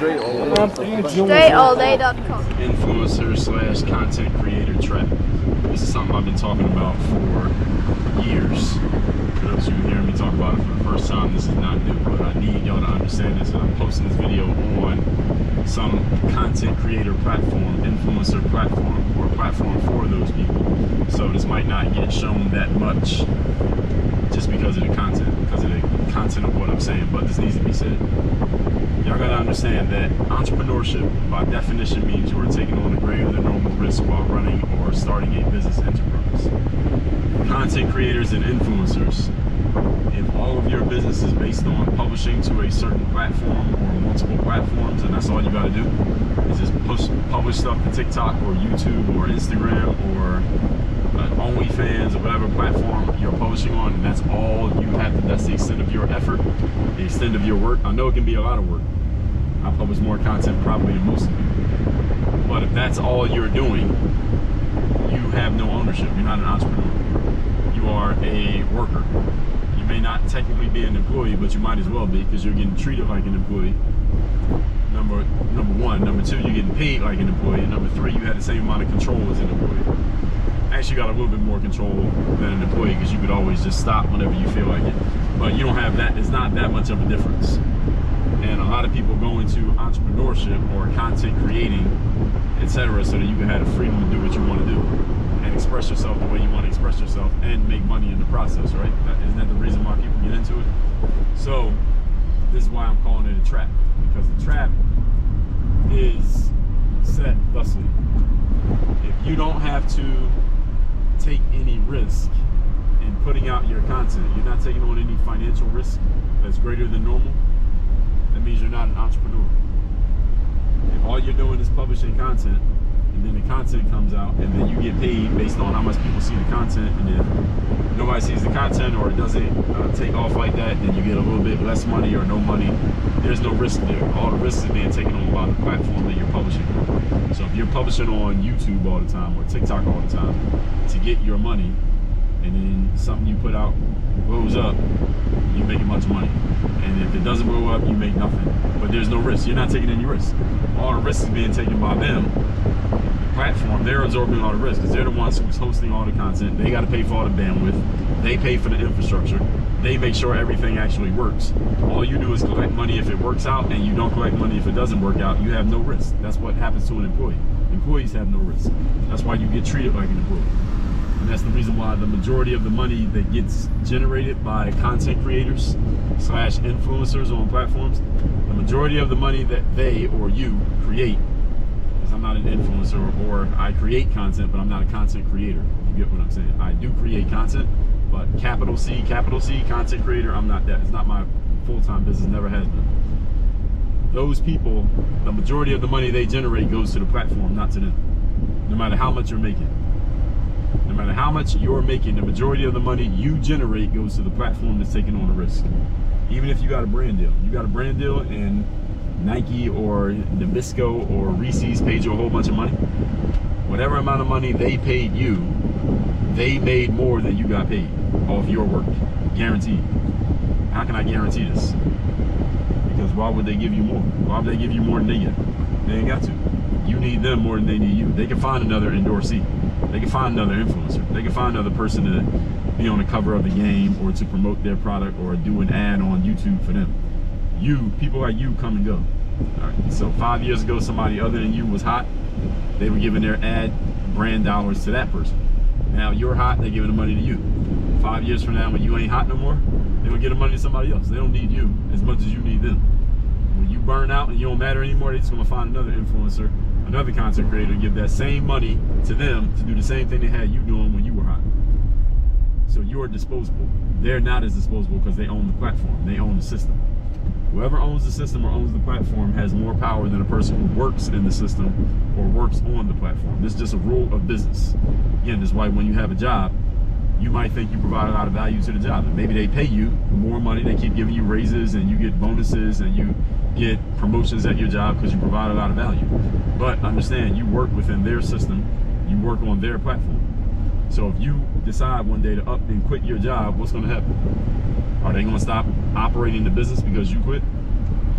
StraightAllDay.com. Influencer slash content creator trap. This is something I've been talking about for years. For those of you hearing me talk about it for the first time, this is not new, but I need y'all to understand this. And I'm posting this video on some content creator platform, influencer platform, or a platform for those people. So this might not get shown that much just because of the content of what I'm saying, but this needs to be said. Y'all gotta understand that entrepreneurship, by definition, means you are taking on a greater than normal risk while running or starting a business enterprise. Content creators and influencers, if all of your business is based on publishing to a certain platform or multiple platforms, and that's all you gotta do, is just publish stuff to TikTok or YouTube or Instagram or OnlyFans or whatever platform you're publishing on, and that's all you have to, that's the extent of your effort, the extent of your work. I know it can be a lot of work. I publish more content probably than most of you. But if that's all you're doing, you have no ownership. You're not an entrepreneur. You are a worker. You may not technically be an employee, but you might as well be, because you're getting treated like an employee. Number one. Number two, you're getting paid like an employee. And number three, you had the same amount of control as an employee. Actually got a little bit more control than an employee, because you could always just stop whenever you feel like it. But you don't have that. It's not that much of a difference. And a lot of people go into entrepreneurship or content creating, etc., so that you can have the freedom to do what you want to do and express yourself the way you want to express yourself and make money in the process, right? Isn't that the reason why people get into it? So this is why I'm calling it a trap, because the trap is set thusly. If you don't have to take any risk in putting out your content, you're not taking on any financial risk that's greater than normal, that means you're not an entrepreneur. If all you're doing is publishing content, and then the content comes out, and then you get paid based on how much people see the content, and if nobody sees the content or it doesn't take off like that, then you get a little bit less money or no money. There's no risk there. All the risk is being taken on by the platform that you're publishing on. So if you're publishing on YouTube all the time or TikTok all the time to get your money, and then something you put out blows up, you make a bunch of money. And if it doesn't blow up, you make nothing. But there's no risk. You're not taking any risk. All the risk is being taken by them. The platform, they're absorbing all the risk, because they're the ones who's hosting all the content. They got to pay for all the bandwidth. They pay for the infrastructure. They make sure everything actually works. All you do is collect money if it works out, and you don't collect money if it doesn't work out. You have no risk. That's what happens to an employee. Employees have no risk. That's why you get treated like an employee. And that's the reason why the majority of the money that gets generated by content creators slash influencers on platforms, the majority of the money that they or you create, because I'm not an influencer, or I create content, but I'm not a content creator. You get what I'm saying? I do create content, but capital C, content creator, I'm not that. It's not my full-time business, never has been. Those people, the majority of the money they generate goes to the platform, not to them. No matter how much you're making. No matter how much you're making, the majority of the money you generate goes to the platform that's taking on the risk. Even if you got a brand deal. You got a brand deal and Nike or Nabisco or Reese's paid you a whole bunch of money. Whatever amount of money they paid you, they made more than you got paid off your work. Guaranteed. How can I guarantee this? Because why would they give you more? Why would they give you more than they get? They ain't got to. You need them more than they need you. They can find another endorsee. They can find another influencer. They can find another person to be on the cover of the game or to promote their product or do an ad on YouTube for them. People like you come and go. All right. So 5 years ago, somebody other than you was hot. They were giving their ad brand dollars to that person. Now you're hot, they're giving the money to you. 5 years from now, when you ain't hot no more, they're gonna give the money to somebody else. They don't need you as much as you need them. When you burn out and you don't matter anymore, they're just gonna find another influencer, another content creator, and give that same money to them to do the same thing they had you doing when you were hot. So you're disposable. They're not as disposable because they own the platform. They own the system. Whoever owns the system or owns the platform has more power than a person who works in the system or works on the platform. This is just a rule of business. Again, this is why when you have a job, you might think you provide a lot of value to the job. And maybe they pay you more money, they keep giving you raises and you get bonuses and you get promotions at your job because you provide a lot of value. But understand, you work within their system, you work on their platform. So if you decide one day to up and quit your job, what's gonna happen? Are they gonna stop operating the business because you quit?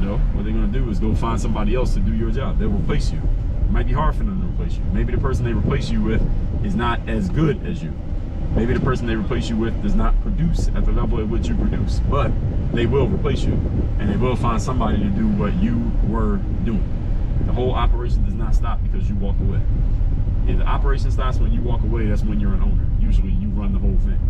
No, what they're going to do is go find somebody else to do your job. They'll replace you. It might be hard for them to replace you. Maybe the person they replace you with is not as good as you. Maybe the person they replace you with does not produce at the level at which you produce, but they will replace you, and they will find somebody to do what you were doing. The whole operation does not stop because you walk away. If the operation stops when you walk away, that's when you're an owner. Usually you run the whole thing.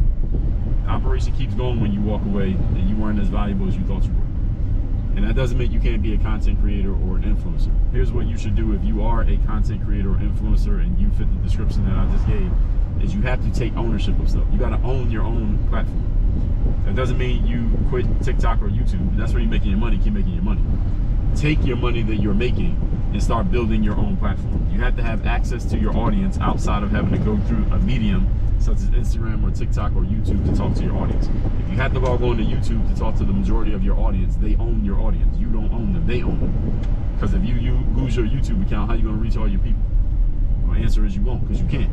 The operation keeps going when you walk away and you weren't as valuable as you thought you were. And that doesn't mean you can't be a content creator or an influencer. Here's what you should do if you are a content creator or influencer and you fit the description that I just gave, is you have to take ownership of stuff. You got to own your own platform. That doesn't mean you quit TikTok or YouTube. That's where you're making your money. Keep making your money. Take your money that you're making and start building your own platform. You have to have access to your audience outside of having to go through a medium such as Instagram or TikTok or YouTube to talk to your audience. If you have to log on to YouTube to talk to the majority of your audience, they own your audience. You don't own them, they own them. Because if you lose your YouTube account, how are you going to reach all your people? Well, the answer is you won't, because you can't.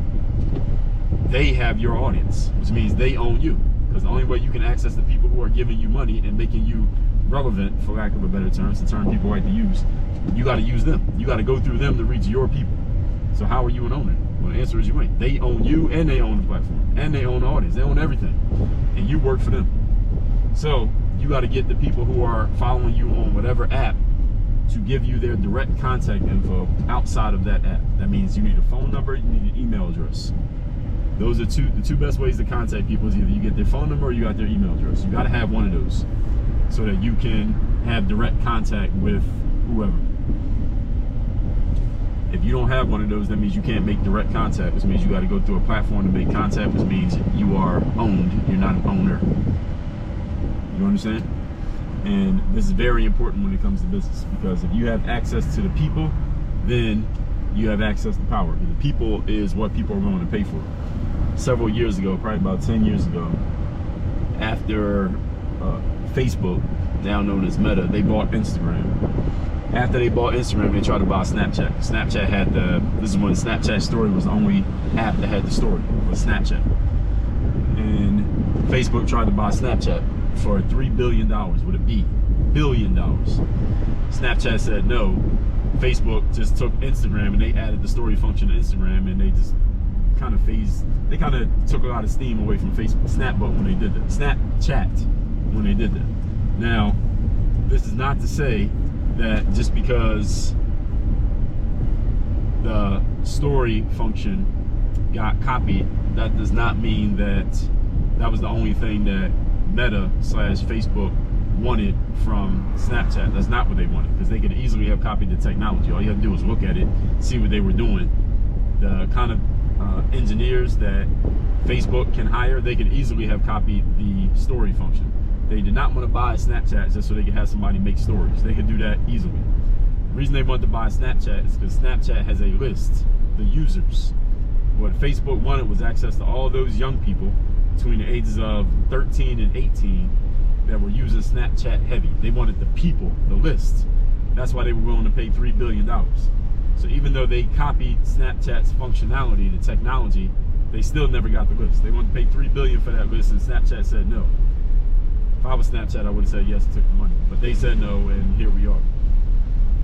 They have your audience, which means they own you. Because the only way you can access the people who are giving you money and making you relevant, for lack of a better term, it's a term people like to use, you got to use them. You got to go through them to reach your people. So how are you an owner? Well, the answer is you ain't. They own you, and they own the platform, and they own the audience. They own everything, and you work for them. So you got to get the people who are following you on whatever app to give you their direct contact info outside of that app. That means you need a phone number, you need an email address. Those are the two best ways to contact people. Is either you get their phone number or you got their email address. You got to have one of those so that you can have direct contact with whoever. If you don't have one of those, that means you can't make direct contact, which means you got to go through a platform to make contact, which means you are owned. You're not an owner. You understand? And this is very important when it comes to business, because if you have access to the people, then you have access to power. The people is what people are willing to pay for. Several years ago, probably about 10 years ago, after Facebook, now known as Meta, they bought Instagram. After they bought Instagram, they tried to buy Snapchat. Snapchat had this is when Snapchat Story was the only app that had the story, was Snapchat. And Facebook tried to buy Snapchat for $3 billion, with a B, billion dollars. Snapchat said no. Facebook just took Instagram and they added the story function to Instagram, and they just kind of took a lot of steam away from Facebook, Snapchat when they did that. Snapchat when they did that. Now, this is not to say that just because the story function got copied, that does not mean that that was the only thing that Meta / Facebook wanted from Snapchat. That's not what they wanted, because they could easily have copied the technology. All you have to do is look at it, see what they were doing. The kind of engineers that Facebook can hire, they could easily have copied the story function. They did not want to buy Snapchat just so they could have somebody make stories. They could do that easily. The reason they wanted to buy Snapchat is because Snapchat has a list, the users. What Facebook wanted was access to all those young people between the ages of 13 and 18 that were using Snapchat heavy. They wanted the people, the list. That's why they were willing to pay $3 billion. So even though they copied Snapchat's functionality, the technology, they still never got the list. They wanted to pay $3 billion for that list, and Snapchat said no. If I was Snapchat, I would have said yes and took the money. But they said no, and here we are.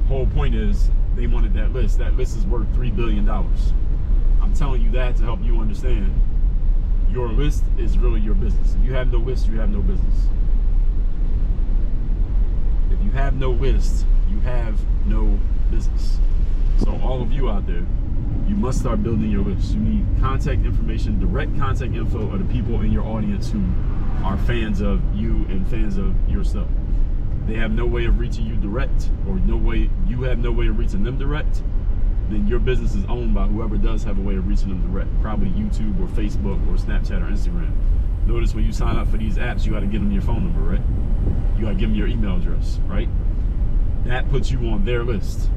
The whole point is they wanted that list. That list is worth $3 billion. I'm telling you that to help you understand your list is really your business. If you have no list, you have no business. If you have no list, you have no business. So all of you out there, you must start building your list. You need contact information, direct contact info of the people in your audience who are fans of you and fans of your stuff. They have no way of reaching you direct, or you have no way of reaching them direct, then your business is owned by whoever does have a way of reaching them direct, probably YouTube or Facebook or Snapchat or Instagram. Notice when you sign up for these apps, you got to give them your phone number, right? You got to give them your email address, right? That puts you on their list.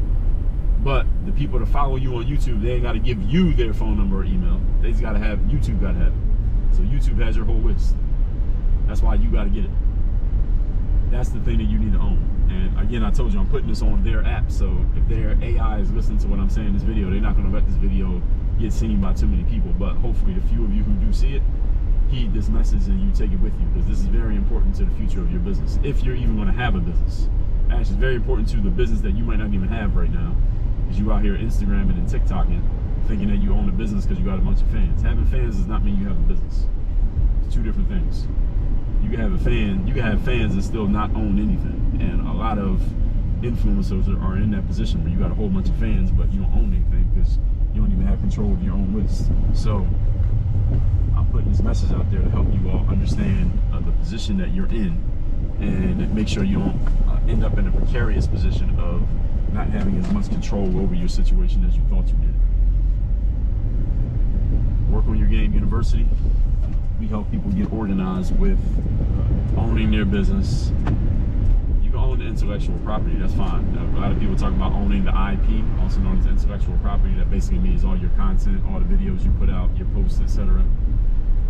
But the people that follow you on YouTube, they ain't got to give you their phone number or email. They just got to have, YouTube got to have it. So YouTube has your whole list. That's why you got to get it. That's the thing that you need to own. And again, I told you, I'm putting this on their app. So if their AI is listening to what I'm saying in this video, they're not going to let this video get seen by too many people. But hopefully the few of you who do see it, heed this message and you take it with you, because this is very important to the future of your business. If you're even going to have a business. actually very important to the business that you might not even have right now, is you out here Instagramming and TikToking, thinking that you own a business because you got a bunch of fans. Having fans does not mean you have a business. It's two different things. You can have a fan, you can have fans and still not own anything. And a lot of influencers are in that position where you got a whole bunch of fans, but you don't own anything because you don't even have control of your own list. So I'm putting this message out there to help you all understand the position that you're in, and make sure you don't end up in a precarious position of not having as much control over your situation as you thought you did. Work on Your Game University. We help people get organized with owning their business. You can own the intellectual property, that's fine. A lot of people talk about owning the IP, also known as intellectual property. That basically means all your content, all the videos you put out, your posts, etc.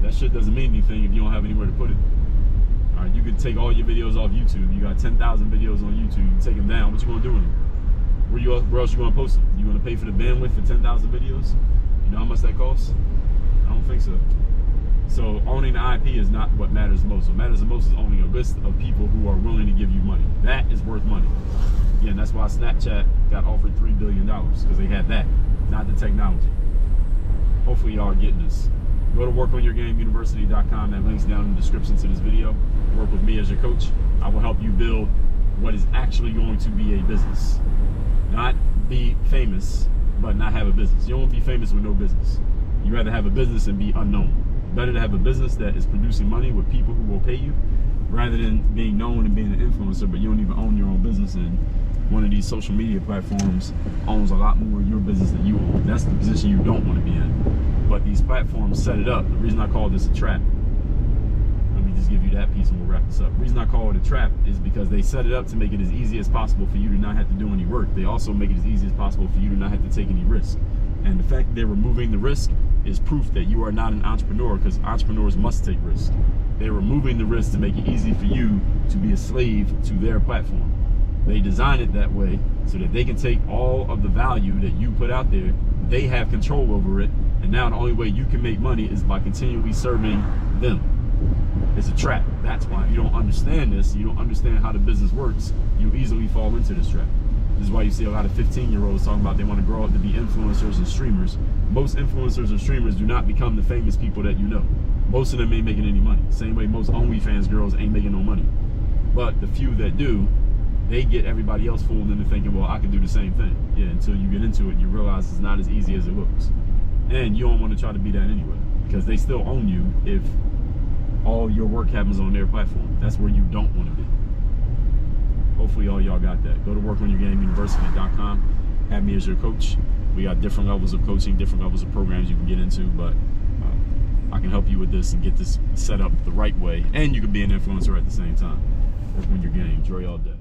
That shit doesn't mean anything if you don't have anywhere to put it. All right, you could take all your videos off YouTube. You got 10,000 videos on YouTube. You take them down. What you gonna do with them? Where else you gonna post them? You gonna pay for the bandwidth for 10,000 videos? You know how much that costs? I don't think so. So owning the IP is not what matters the most. What matters the most is owning a list of people who are willing to give you money. That is worth money. Again, that's why Snapchat got offered $3 billion, because they had that, not the technology. Hopefully y'all are getting this. Go to workonyourgameuniversity.com. That link's down in the description to this video. Work with me as your coach. I will help you build what is actually going to be a business. Not be famous, but not have a business. You don't want to be famous with no business. You'd rather have a business and be unknown. Better to have a business that is producing money with people who will pay you, rather than being known and being an influencer, but you don't even own your own business, and one of these social media platforms owns a lot more of your business than you own. That's the position you don't want to be in. But these platforms set it up. The reason I call this a trap, let me just give you that piece and we'll wrap this up. The reason I call it a trap is because they set it up to make it as easy as possible for you to not have to do any work. They also make it as easy as possible for you to not have to take any risk. And the fact that they're removing the risk is proof that you are not an entrepreneur, because entrepreneurs must take risks. They're removing the risk to make it easy for you to be a slave to their platform. They design it that way so that they can take all of the value that you put out there. They have control over it, and now the only way you can make money is by continually serving them. It's a trap. That's why if you don't understand this, you don't understand how the business works, you easily fall into this trap. This is why you see a lot of 15-year-olds talking about they want to grow up to be influencers and streamers. Most influencers and streamers do not become the famous people that you know. Most of them ain't making any money. Same way most OnlyFans girls ain't making no money. But the few that do, they get everybody else fooled into thinking, well, I can do the same thing. Yeah, until you get into it, you realize it's not as easy as it looks. And you don't want to try to be that anyway, because they still own you if all your work happens on their platform. That's where you don't want to be. Hopefully all y'all got that. Go to workonyourgameuniversity.com. Have me as your coach. We got different levels of coaching, different levels of programs you can get into, but I can help you with this and get this set up the right way, and you can be an influencer at the same time. Work on your game. Enjoy all day.